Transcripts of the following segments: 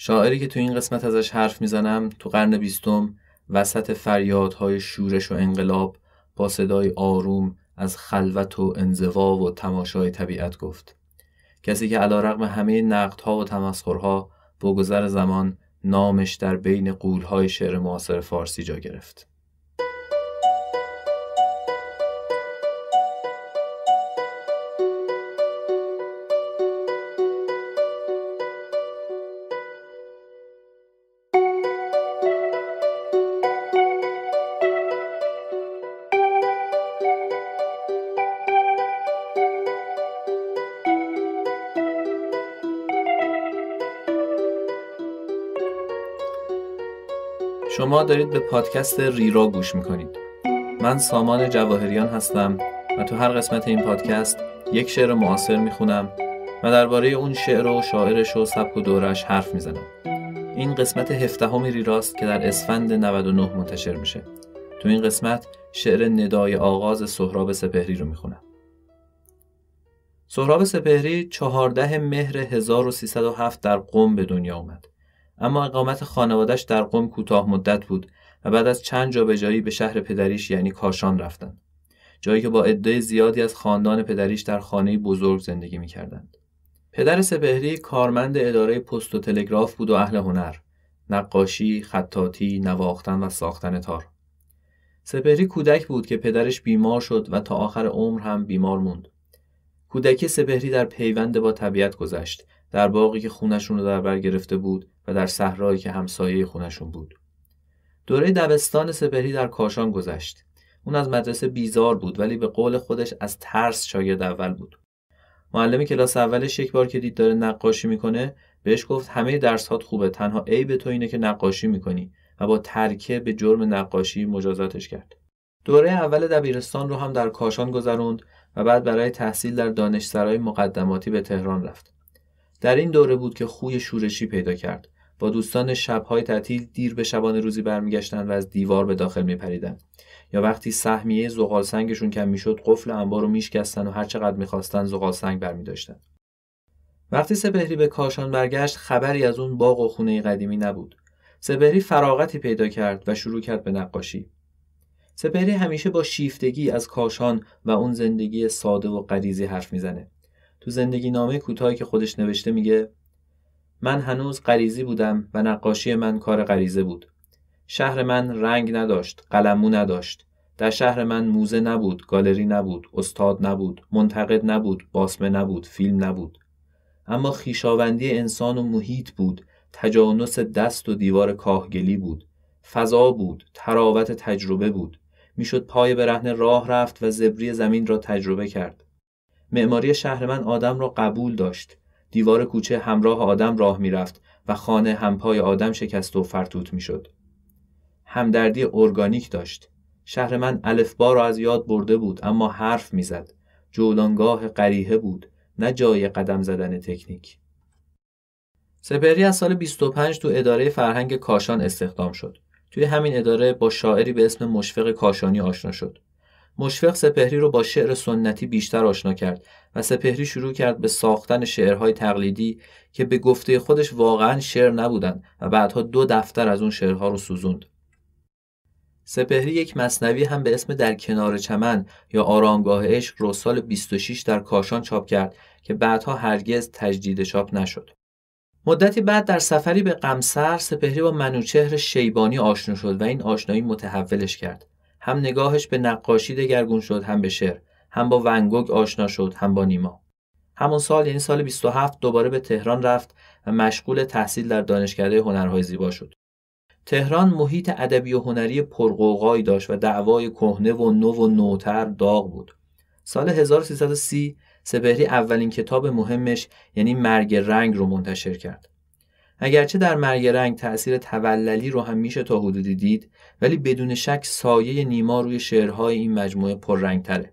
شاعری که تو این قسمت ازش حرف میزنم تو قرن 20 وسط فریادهای شورش و انقلاب با صدای آروم از خلوت و انزوا و تماشای طبیعت گفت. کسی که علیرغم همه نقدها و تمسخرها با گذر زمان نامش در بین غول‌های شعر معاصر فارسی جا گرفت. شما دارید به پادکست ریرا گوش میکنید. من سامان جواهریان هستم و تو هر قسمت این پادکست یک شعر معاصر میخونم و درباره اون شعر و شاعرش و سبک و دورش حرف میزنم. این قسمت 17 ریراست که در اسفند 99 منتشر میشه. تو این قسمت شعر ندای آغاز سهراب سپهری رو میخونم. سهراب سپهری 14 مهر 1307 در قم به دنیا اومد. اما اقامت خانواده‌اش در قم کوتاه مدت بود و بعد از چند جابجایی به شهر پدریش یعنی کاشان رفتن. جایی که با عده زیادی از خاندان پدریش در خانه‌ای بزرگ زندگی می‌کردند. پدر سپهری کارمند اداره پست و تلگراف بود و اهل هنر، نقاشی، خطاطی، نواختن و ساختن تار. سپهری کودک بود که پدرش بیمار شد و تا آخر عمر هم بیمار موند. کودکی سپهری در پیوند با طبیعت گذشت، در باغی که خونشون رو در بر گرفته بود و در صحرایی که همسایه خونشون بود. دوره دبستان سپهری در کاشان گذشت. اون از مدرسه بیزار بود ولی به قول خودش از ترس شاگرد اول بود. معلم کلاس اولش یک بار که دید داره نقاشی میکنه بهش گفت همه درسات خوبه، تنها عیب تو اینه که نقاشی میکنی و با ترکه به جرم نقاشی مجازاتش کرد. دوره اول دبیرستان رو هم در کاشان گذروند و بعد برای تحصیل در دانشسرای مقدماتی به تهران رفت. در این دوره بود که خوی شورشی پیدا کرد. با دوستان شب‌های تعطیل دیر به شبانه روزی برمیگشتند و از دیوار به داخل میپریدند. یا وقتی سهمیه زغال سنگشون کم میشد قفل انبار رو میشکستن و هر چقدر میخواستن زغال سنگ برمیداشتن. وقتی سپهری به کاشان برگشت خبری از اون باغ و خونه قدیمی نبود. سپهری فراغتی پیدا کرد و شروع کرد به نقاشی. سپهری همیشه با شیفتگی از کاشان و اون زندگی ساده و غریزی حرف میزنه. تو زندگی نامه کوتاهی که خودش نوشته میگه من هنوز غریزی بودم و نقاشی من کار غریزه بود. شهر من رنگ نداشت، قلمو نداشت. در شهر من موزه نبود، گالری نبود، استاد نبود، منتقد نبود، باسمه نبود، فیلم نبود. اما خویشاوندی انسان و محیط بود، تجانس دست و دیوار کاهگلی بود، فضا بود، تراوت تجربه بود. میشد پای برهنه راه رفت و زبری زمین را تجربه کرد. معماری شهر من آدم را قبول داشت. دیوار کوچه همراه آدم راه میرفت و خانه همپای آدم شکست و فرتوت میشد. همدردی ارگانیک داشت. شهر من الفبا را از یاد برده بود اما حرف میزد. جولانگاه قریحه بود، نه جای قدم زدن تکنیک. سپهری از سال 25 تو اداره فرهنگ کاشان استخدام شد. توی همین اداره با شاعری به اسم مشفق کاشانی آشنا شد. مشفق سپهری رو با شعر سنتی بیشتر آشنا کرد و سپهری شروع کرد به ساختن شعرهای تقلیدی که به گفته خودش واقعاً شعر نبودن و بعدها 2 دفتر از اون شعرها رو سوزوند. سپهری یک مثنوی هم به اسم در کنار چمن یا آرامگاه عشق رو سال 26 در کاشان چاپ کرد که بعدها هرگز تجدید چاپ نشد. مدتی بعد در سفری به قمصر سپهری با منوچهر شیبانی آشنا شد و این آشنایی متحولش کرد. هم نگاهش به نقاشی دگرگون شد، هم به شعر، هم با ونگوگ آشنا شد، هم با نیما. همون سال یعنی سال 27 دوباره به تهران رفت و مشغول تحصیل در دانشکده هنرهای زیبا شد. تهران محیط ادبی و هنری پرغوغایی داشت و دعوای کهنه و نو و نوتر داغ بود. سال 1330 سپهری اولین کتاب مهمش یعنی مرگ رنگ رو منتشر کرد. اگرچه در مرگ رنگ تأثیر توللی رو هم میشه تا حدودی دید، ولی بدون شک سایه نیما روی شعرهای این مجموعه پررنگ‌تره.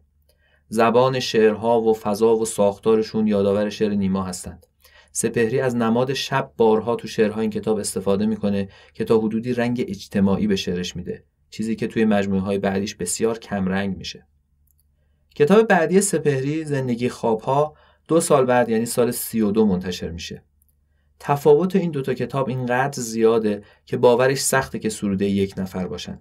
زبان شعرها و فضا و ساختارشون یادآور شعر نیما هستند. سپهری از نماد شب بارها تو شعرهای این کتاب استفاده میکنه که تا حدودی رنگ اجتماعی به شعرش میده، چیزی که توی مجموعه‌های بعدیش بسیار کم رنگ میشه. کتاب بعدی سپهری زندگی خوابها 2 سال بعد یعنی سال 32 منتشر میشه. تفاوت این دوتا کتاب اینقدر زیاده که باورش سخته که سروده یک نفر باشن.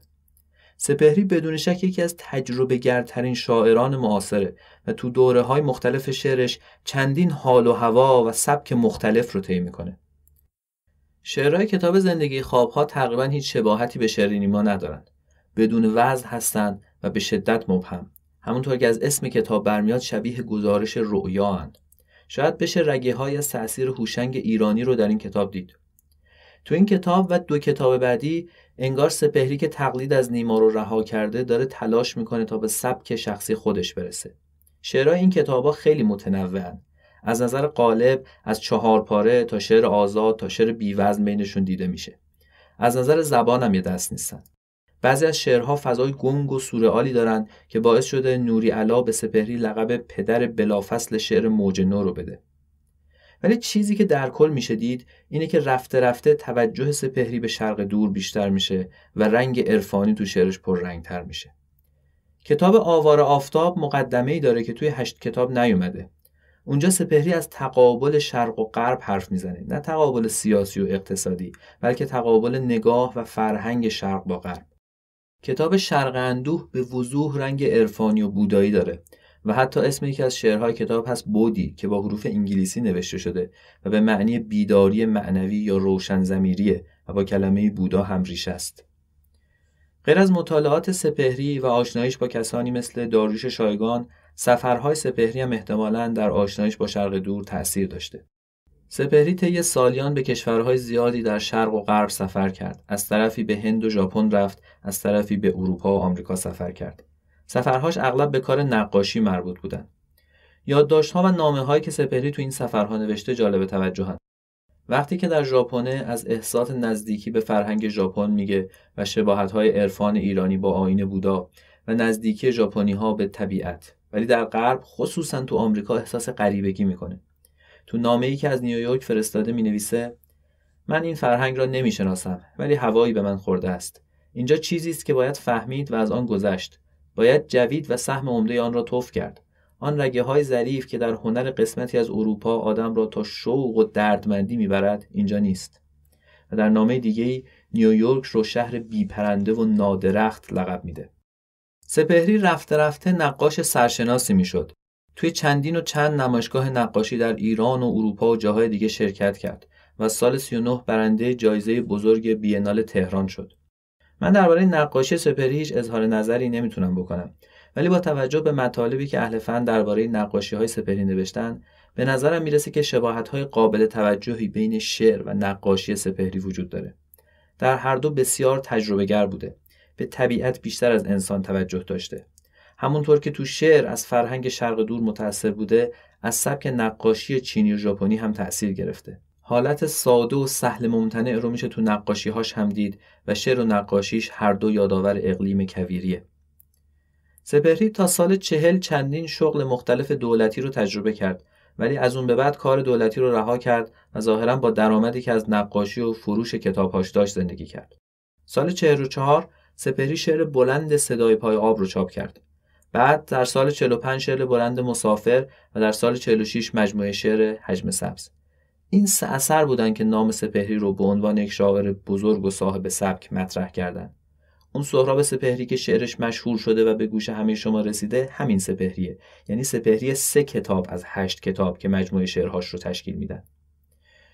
سپهری بدون شک یکی از تجربه گرترین شاعران معاصره و تو دوره‌های مختلف شعرش چندین حال و هوا و سبک مختلف رو طی می‌کنه. شعرهای کتاب زندگی خواب‌ها تقریباً هیچ شباهتی به شعر نیما ندارن. بدون وزن هستن و به شدت مبهم. همونطور که از اسم کتاب برمیاد شبیه گزارش رؤیااند. شاید بشه رگه‌های از تأثیر هوشنگ ایرانی رو در این کتاب دید. تو این کتاب و دو کتاب بعدی انگار سپهری که تقلید از نیما رو رها کرده داره تلاش میکنه تا به سبک شخصی خودش برسه. شعرهای این کتابا خیلی متنوعن. از نظر قالب از 4 پاره تا شعر آزاد تا شعر بی‌وزن بینشون دیده میشه. از نظر زبان هم یه دست نیستن. بعضی از شعرها فضای گنگ و سورئالی دارن که باعث شده نوری علا به سپهری لقب پدر بلافصل شعر موج نو رو بده. ولی چیزی که در کل میشه دید اینه که رفته رفته توجه سپهری به شرق دور بیشتر میشه و رنگ عرفانی تو شعرش پررنگ‌تر میشه. کتاب آوار آفتاب مقدمه‌ای داره که توی 8 کتاب نیومده. اونجا سپهری از تقابل شرق و غرب حرف میزنه، نه تقابل سیاسی و اقتصادی، بلکه تقابل نگاه و فرهنگ شرق با غرب. کتاب شرق اندوه به وضوح رنگ عرفانی و بودایی داره و حتی اسم یکی از شعرهای کتاب هست بودی که با حروف انگلیسی نوشته شده و به معنی بیداری معنوی یا روشن ضمیریه و با کلمه بودا هم ریشه است. غیر از مطالعات سپهری و آشناییش با کسانی مثل داریوش شایگان، سفرهای سپهری هم احتمالاً در آشناییش با شرق دور تأثیر داشته. سپهری طی سالیان به کشورهای زیادی در شرق و غرب سفر کرد. از طرفی به هند و ژاپن رفت، از طرفی به اروپا و آمریکا سفر کرد. سفرهاش اغلب به کار نقاشی مربوط بودن. یادداشت‌ها و نامه‌هایی که سپهری تو این سفرها نوشته جالب توجهن. وقتی که در ژاپن از احساس نزدیکی به فرهنگ ژاپن میگه و شباهت‌های عرفان ایرانی با آیین بودا و نزدیکی ژاپنی‌ها به طبیعت، ولی در غرب خصوصا تو آمریکا احساس غریبگی میکنه. تو نامه‌ای که از نیویورک فرستاده مینویسه من این فرهنگ را نمیشناسم ولی هوایی به من خورده است. اینجا چیزی است که باید فهمید و از آن گذشت. باید جوید و سهم عمده آن را توف کرد. آن رگه‌های ظریف که در هنر قسمتی از اروپا آدم را تا شوق و دردمندی میبرد اینجا نیست. و در نامه دیگه‌ای نیویورک رو شهر بی‌پرنده و نادرخت لقب میده. سپهری رفته رفته نقاش سرشناسی میشد. توی چندین و چند نمایشگاه نقاشی در ایران و اروپا و جاهای دیگه شرکت کرد و سال 39 برنده جایزه بزرگ بی‌انال تهران شد. من درباره نقاشی سپهری هیچ اظهار نظری نمیتونم بکنم، ولی با توجه به مطالبی که اهل فن درباره نقاشی‌های سپهری نوشتن، به نظرم میرسه که شباهت‌های قابل توجهی بین شعر و نقاشی سپهری وجود داره. در هر دو بسیار تجربه‌گر بوده. به طبیعت بیشتر از انسان توجه داشته. همونطور که تو شعر از فرهنگ شرق دور متأثر بوده، از سبک نقاشی چینی و ژاپنی هم تأثیر گرفته. حالت ساده و سهل ممتنع رو میشه تو نقاشی‌هاش هم دید و شعر و نقاشیش هر دو یادآور اقلیم کویریه. سپهری تا سال 40 چندین شغل مختلف دولتی رو تجربه کرد، ولی از اون به بعد کار دولتی رو رها کرد و ظاهراً با درآمدی که از نقاشی و فروش کتاب‌هاش داشت زندگی کرد. سال 44 سپهری شعر بلند صدای پای آب رو چاپ کرد. بعد در سال 45 شعر بلند مسافر و در سال 46 مجموعه شعر حجم سبز. این 3 اثر بودن که نام سپهری رو به عنوان یک شاعر بزرگ و صاحب سبک مطرح کردن. اون سهراب سپهری که شعرش مشهور شده و به گوش همه شما رسیده همین سپهریه، یعنی سپهری 3 کتاب از 8 کتاب که مجموعه شعرهاش رو تشکیل میدن.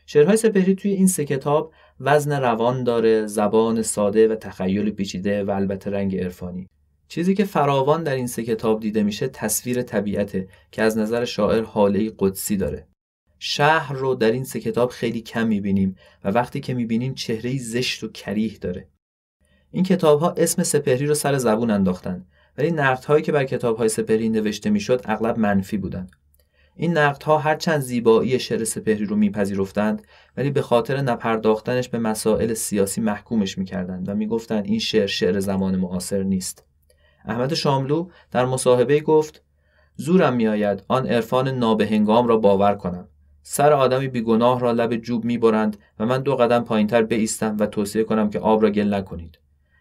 شعرهای سپهری توی این 3 کتاب وزن روان داره، زبان ساده و تخیل پیچیده و البته رنگ عرفانی. چیزی که فراوان در این 3 کتاب دیده میشه تصویر طبیعته که از نظر شاعر حاله‌ای قدسی داره. شهر رو در این 3 کتاب خیلی کم میبینیم و وقتی که میبینیم چهره‌ای زشت و کریه داره. این کتاب‌ها اسم سپهری رو سر زبون انداختن، ولی نقدهایی که بر کتاب‌های سپهری نوشته میشد اغلب منفی بودن. این نقدها هرچند زیبایی شعر سپهری رو میپذیرفتند، ولی به خاطر نپرداختنش به مسائل سیاسی محکومش میکردند و میگفتند این شعر زمان معاصر نیست. احمد شاملو در مصاحبه‌ای گفت زورم میآید آن عرفان نابهنگام را باور کنم. سر آدمی بیگناه را لب جوب میبرند و من 2 قدم پایینتر بایستم و توصیه کنم که آب را گل نکنید.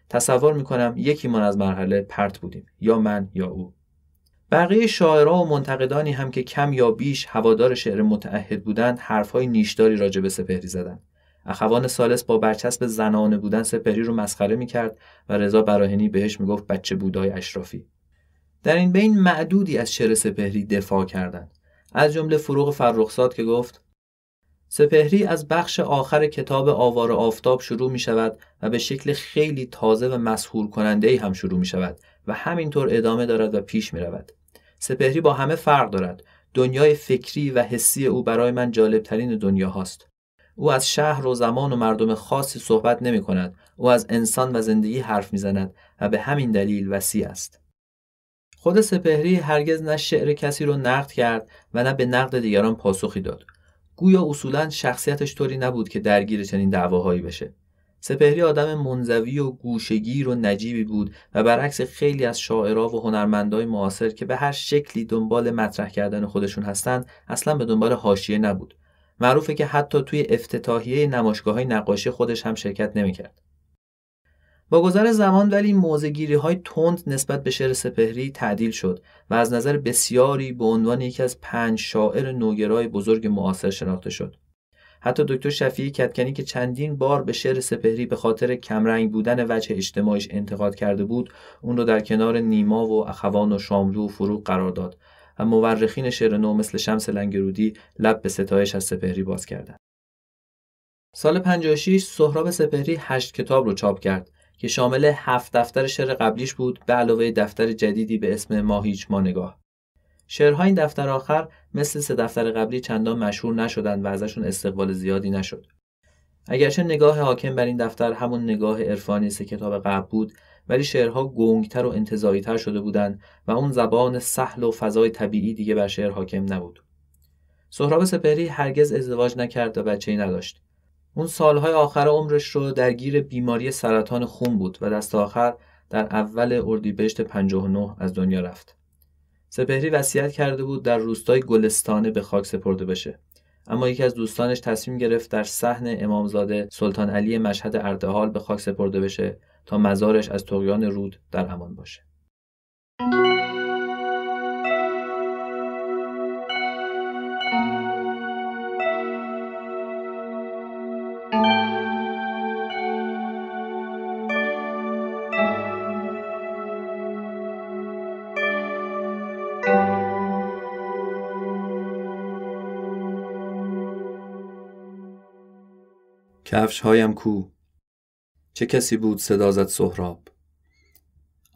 تصور میکنم یکی من از مرحله پرت بودیم، یا من یا او. بقیه شاعرها و منتقدانی هم که کم یا بیش هوادار شعر متعهد بودند حرفهای نیشداری راجع به سپهری زدند. اخوان ثالث با برچسب زنانه بودن سپهری رو مسخره می‌کرد و رضا براهنی بهش میگفت بچه بودای اشرافی. در این بین معدودی از شعر سپهری دفاع کردند، از جمله فروغ فرخزاد که گفت سپهری از بخش آخر کتاب آوار آفتاب شروع می شود و به شکل خیلی تازه و مسحور کننده‌ای هم شروع می شود و همینطور ادامه دارد و پیش می رود. سپهری با همه فرق دارد. دنیای فکری و حسی او برای من جالبترین دنیا هاست. او از شهر و زمان و مردم خاصی صحبت نمی کند. او از انسان و زندگی حرف می زند و به همین دلیل وسیع است. خود سپهری هرگز نه شعر کسی رو نقد کرد و نه به نقد دیگران پاسخی داد. گویا اصولاً شخصیتش طوری نبود که درگیر چنین دعواهایی بشه. سپهری آدم منزوی و گوشه‌گیر و نجیبی بود و برعکس خیلی از شاعرها و هنرمندای معاصر که به هر شکلی دنبال مطرح کردن خودشون هستن، اصلاً به دنبال حاشیه نبود. معروفه که حتی توی افتتاحیه نمایشگاه‌های نقاشی خودش هم شرکت نمی‌کرد. با گذر زمان ولی موضع‌گیری‌های تند نسبت به شعر سپهری تعدیل شد و از نظر بسیاری به عنوان یکی از 5 شاعر نوگرای بزرگ معاصر شناخته شد. حتی دکتر شفیعی کدکنی که چندین بار به شعر سپهری به خاطر کمرنگ بودن وجه اجتماعیش انتقاد کرده بود، اون رو در کنار نیما و اخوان و شاملو و فروغ قرار داد و مورخین شعر نو مثل شمس لنگرودی لب به ستایش از سپهری باز کردند. سال 56 سهراب سپهری 8 کتاب رو چاپ کرد که شامل 7 دفتر شعر قبلیش بود به علاوه دفتر جدیدی به اسم ما هیچ ما نگاه. شعرهای این دفتر آخر مثل 3 دفتر قبلی چندان مشهور نشدند و ازشون استقبال زیادی نشد. اگرچه نگاه حاکم بر این دفتر همون نگاه عرفانی 3 کتاب قبل بود، ولی شعرها گنگتر و انتزاعی‌تر شده بودند و اون زبان سهل و فضای طبیعی دیگه بر شعر حاکم نبود. سهراب سپهری هرگز ازدواج نکرد و بچه‌ای نداشت. اون سالهای آخر عمرش رو درگیر بیماری سرطان خون بود و دست آخر در اول اردیبهشت 59 از دنیا رفت. سپهری وصیت کرده بود در روستای گلستانه به خاک سپرده بشه، اما یکی از دوستانش تصمیم گرفت در صحن امامزاده سلطان علی مشهد اردحال به خاک سپرده بشه تا مزارش از طغیان رود در امان باشه. کفش هایم کو، چه کسی بود صدا زد سهراب.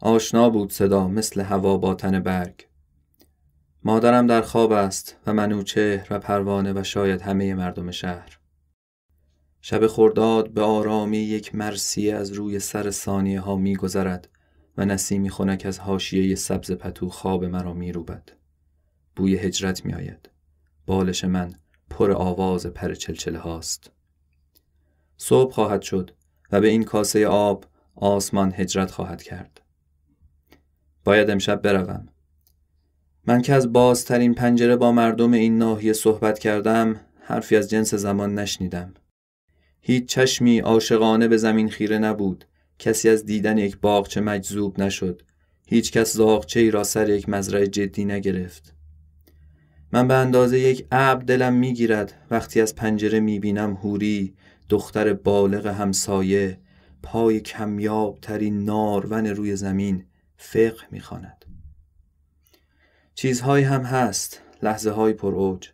آشنا بود صدا مثل هوا با تن برگ. مادرم در خواب است و منوچهر و پروانه و شاید همه مردم شهر. شب خرداد به آرامی یک مرثیه از روی سر ثانیه ها می گذرد و نسیمی خنک از حاشیه سبز پتو خواب مرا می روبد. بوی هجرت می آید. بالش من پر آواز پر چلچله هاست. صبح خواهد شد و به این کاسه آب آسمان هجرت خواهد کرد. باید امشب بروم. من که از بازترین پنجره با مردم این ناحیه صحبت کردم، حرفی از جنس زمان نشنیدم. هیچ چشمی عاشقانه به زمین خیره نبود. کسی از دیدن یک باغچه مجذوب نشد. هیچ کس زاغچه‌ای را سر یک مزرعه جدی نگرفت. من به اندازه یک ابر دلم میگیرد وقتی از پنجره میبینم حوری، دختر بالغ همسایه، پای کمیاب ترین نارون روی زمین فقه میخواند. چیزهایی هم هست، لحظه های پر اوج.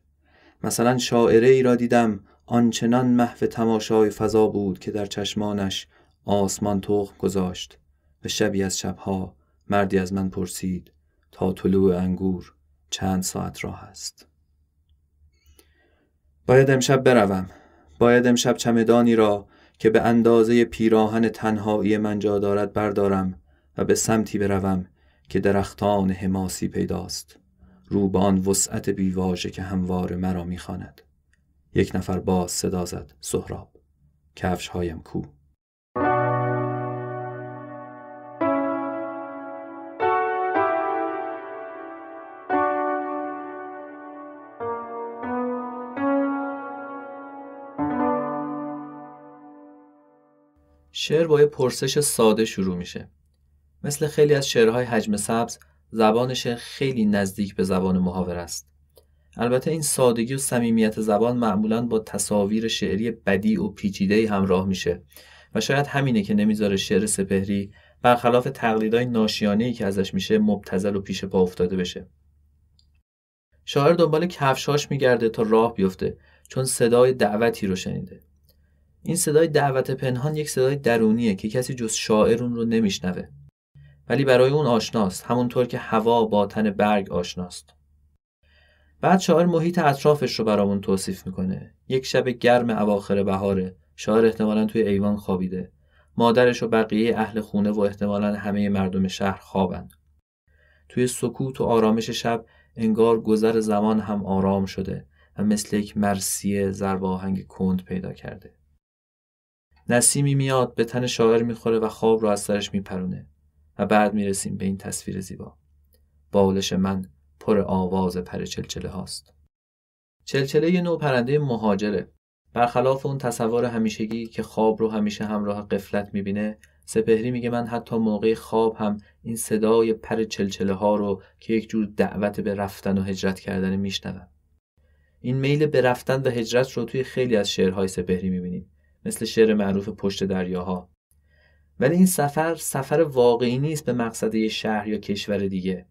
مثلا شاعره ای را دیدم آنچنان محو تماشای فضا بود که در چشمانش آسمان تخم گذاشت و شبی از شبها مردی از من پرسید تا طلوع انگور چند ساعت راه است. باید امشب بروم. باید امشب چمدانی را که به اندازه پیراهن تنهایی من جا دارد بردارم و به سمتی بروم که درختان حماسی پیداست. رو به آن وسعت بیواژه که هموار مرا میخواند. یک نفر باز صدا زد سهراب. کفش هایم کو. شعر با یه پرسش ساده شروع میشه. مثل خیلی از شعرهای حجم سبز، زبان شعر خیلی نزدیک به زبان محاوره است. البته این سادگی و صمیمیت زبان معمولاً با تصاویر شعری بدیع و پیچیده‌ای همراه میشه و شاید همینه که نمیذاره شعر سپهری برخلاف تقلیدهای ناشیانه‌ای که ازش میشه مبتذل و پیش پا افتاده بشه. شاعر دنبال کفشاش میگرده تا راه بیفته، چون صدای دعوتی رو شنیده. این صدای دعوت پنهان یک صدای درونیه که کسی جز شاعر اون رو نمیشنوه، ولی برای اون آشناست، همونطور که هوا با تن برگ آشناست. بعد شاعر محیط اطرافش رو برامون توصیف میکنه. یک شب گرم اواخر بهاره، شاعر احتمالاً توی ایوان خوابیده. مادرش و بقیه اهل خونه و احتمالاً همه مردم شهر خوابن. توی سکوت و آرامش شب انگار گذر زمان هم آرام شده و مثل یک مرثیه ضرب آهنگ کند پیدا کرده. نسیمی میاد به تن شاعر میخوره و خواب رو از سرش میپرونه و بعد میرسیم به این تصویر زیبا. بالش من پر آواز پر چلچله هاست. چلچله یه نوع پرنده مهاجره. برخلاف اون تصور همیشگی که خواب رو همیشه همراه غفلت میبینه، سپهری میگه من حتی موقع خواب هم این صدای پر چلچله ها رو که یک جور دعوت به رفتن و هجرت کردن میشنوم. این میل به رفتن و هجرت رو توی خیلی از شعرهای سپهری میبینیم، مثل شعر معروف پشت دریاها. ولی این سفر واقعی نیست به مقصد یه شهر یا کشور دیگه.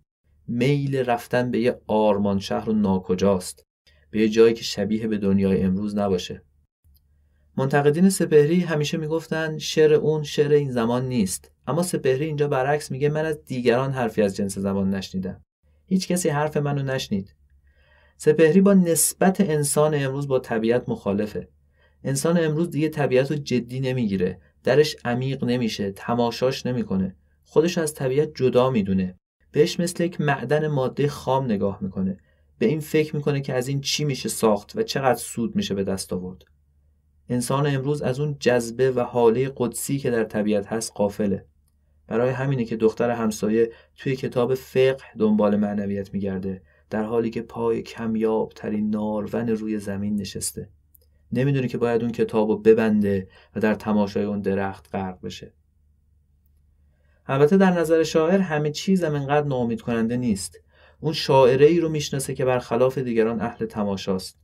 میل رفتن به یه آرمان شهر و ناکجاست، به یه جایی که شبیه به دنیای امروز نباشه. منتقدین سپهری همیشه میگفتن شعر اون شعر این زمان نیست، اما سپهری اینجا برعکس میگه من از دیگران حرفی از جنس زمان نشنیدم. هیچ کسی حرف منو نشنید. سپهری با نسبت انسان امروز با طبیعت مخالفه. انسان امروز دیگه طبیعت رو جدی نمیگیره، درش عمیق نمیشه، تماشاش نمیکنه، خودش از طبیعت جدا میدونه، بهش مثل یک معدن ماده خام نگاه میکنه، به این فکر میکنه که از این چی میشه ساخت و چقدر سود میشه به دست آورد. انسان امروز از اون جذبه و حاله قدسی که در طبیعت هست غافله. برای همینه که دختر همسایه توی کتاب فقه دنبال معنویت میگرده، در حالی که پای کمیاب ترین نارون روی زمین نشسته. نمیدونه که باید اون کتابو ببنده و در تماشای اون درخت غرق بشه. البته در نظر شاعر همه چیز هم اینقدر ناامید کننده نیست. اون شاعره ای رو میشناسه که برخلاف دیگران اهل تماشاست.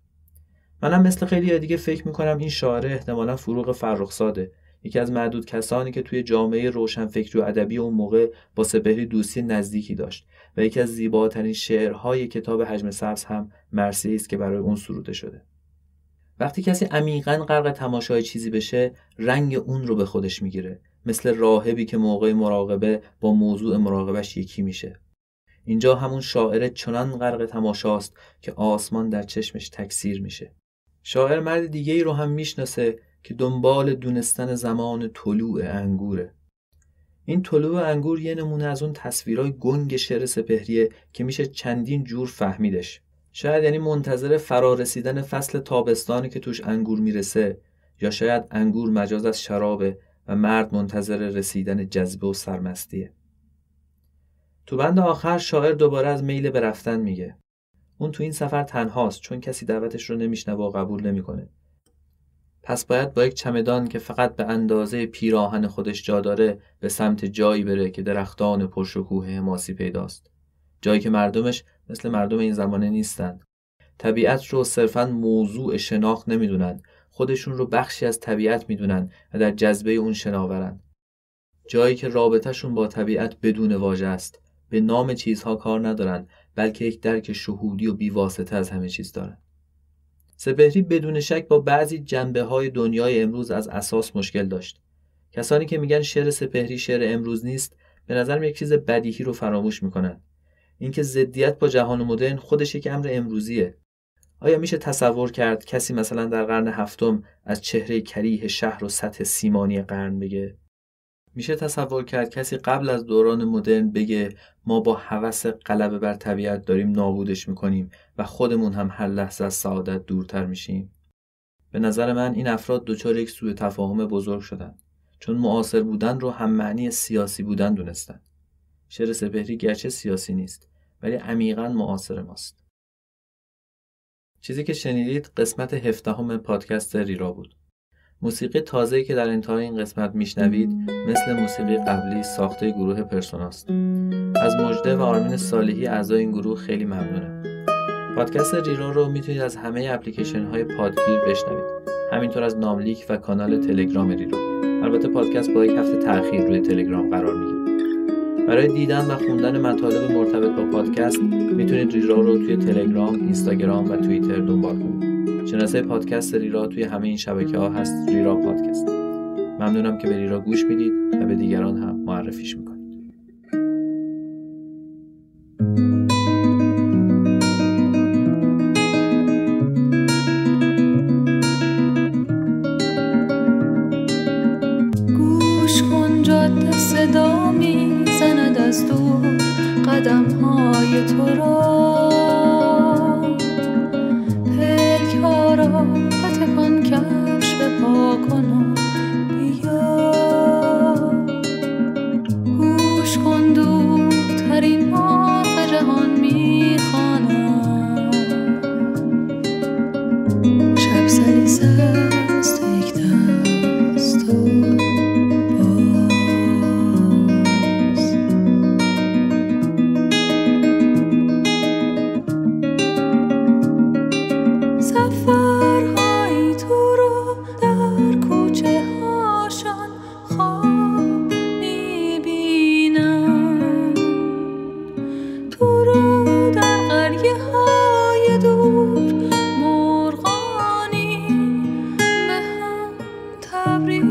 منم مثل خیلی دیگه فکر میکنم این شاعره احتمالاً فروغ فرخزاده، یکی از معدود کسانی که توی جامعه روشنفکری و ادبی اون موقع با سپهری دوستی نزدیکی داشت و یکی از زیباترین شعرهای کتاب حجم سبز هم مرثیه‌ای است که برای اون سروده شده. وقتی کسی عمیقاً غرق تماشای چیزی بشه، رنگ اون رو به خودش میگیره، مثل راهبی که موقع مراقبه با موضوع مراقبش یکی میشه. اینجا همون شاعر چنان غرق تماشاست که آسمان در چشمش تکثیر میشه. شاعر مرد دیگه‌ای رو هم میشناسه که دنبال دونستن زمان طلوع انگوره. این طلوع انگور یه نمونه از اون تصویرای گنگ شعر سپهریه که میشه چندین جور فهمیدش. شاید یعنی منتظر فرارسیدن فصل تابستانی که توش انگور میرسه، یا شاید انگور مجاز از شرابه و مرد منتظر رسیدن جذبه و سرمستیه. تو بند آخر شاعر دوباره از میل به رفتن میگه. اون تو این سفر تنهاست چون کسی دعوتش رو نمیشنوه و قبول نمیکنه. پس باید با یک چمدان که فقط به اندازه پیراهن خودش جا داره به سمت جایی بره که درختان پرشکوه حماسی پیداست. جایی که مردمش مثل مردم این زمانه نیستن. طبیعت رو صرفاً موضوع شناخت نمیدونن، خودشون رو بخشی از طبیعت میدونن و در جذبه اون شناورن. جایی که رابطه‌شون با طبیعت بدون واژه است. به نام چیزها کار ندارن، بلکه یک درک شهودی و بیواسطه از همه چیز دارن. سپهری بدون شک با بعضی جنبه‌های دنیای امروز از اساس مشکل داشت. کسانی که میگن شعر سپهری شعر امروز نیست، به نظرم یک چیز بدیهی رو فراموش میکنن. اینکه ضدیت با جهان مدرن خودش یک امر امروزیه. آیا میشه تصور کرد کسی مثلا در قرن هفتم از چهره کریه شهر و سطح سیمانی قرن بگه؟ میشه تصور کرد کسی قبل از دوران مدرن بگه ما با هوس غلبه بر طبیعت داریم نابودش میکنیم و خودمون هم هر لحظه از سعادت دورتر میشیم؟ به نظر من این افراد دچار یک سوء تفاهم بزرگ شدن، چون معاصر بودن رو هم معنی سیاسی بودن دونستن. شعر سپهری گرچه سیاسی نیست، ولی عمیقاً معاصر ماست. چیزی که شنیدید قسمت 17 پادکست ریرا بود. موسیقی تازه‌ای که در انتهای این قسمت میشنوید مثل موسیقی قبلی ساخته گروه پرسوناست. از مژده و آرمین صالحی اعضای این گروه خیلی ممنونم. پادکست ریرا رو میتونید از همه اپلیکیشن های پادگیر بشنوید. همینطور از ناملیک و کانال تلگرام ریرا. البته پادکست با 1 هفته تأخیر روی تلگرام قرار میگیره. برای دیدن و خوندن مطالب مرتبط با پادکست میتونید ریرا رو توی تلگرام، اینستاگرام و توییتر دنبال کنید. شناسه پادکست ریرا توی همه این شبکه‌ها هست ریرا پادکست. ممنونم که به ریرا گوش میدید و به دیگران هم معرفیش میکنید. گوش کن جاده صدا میزند از دور قدم‌های تو را، پلک‌ها را بتکان کفش به پا کن و بیا. گوش کن دورترین مرغ جهان میخواند، شب سلیس است یک دست و سفرهای تو رو در کوچه هاشان خواب میبینم، تو رو در قریه های دور مرغانی به هم تبریک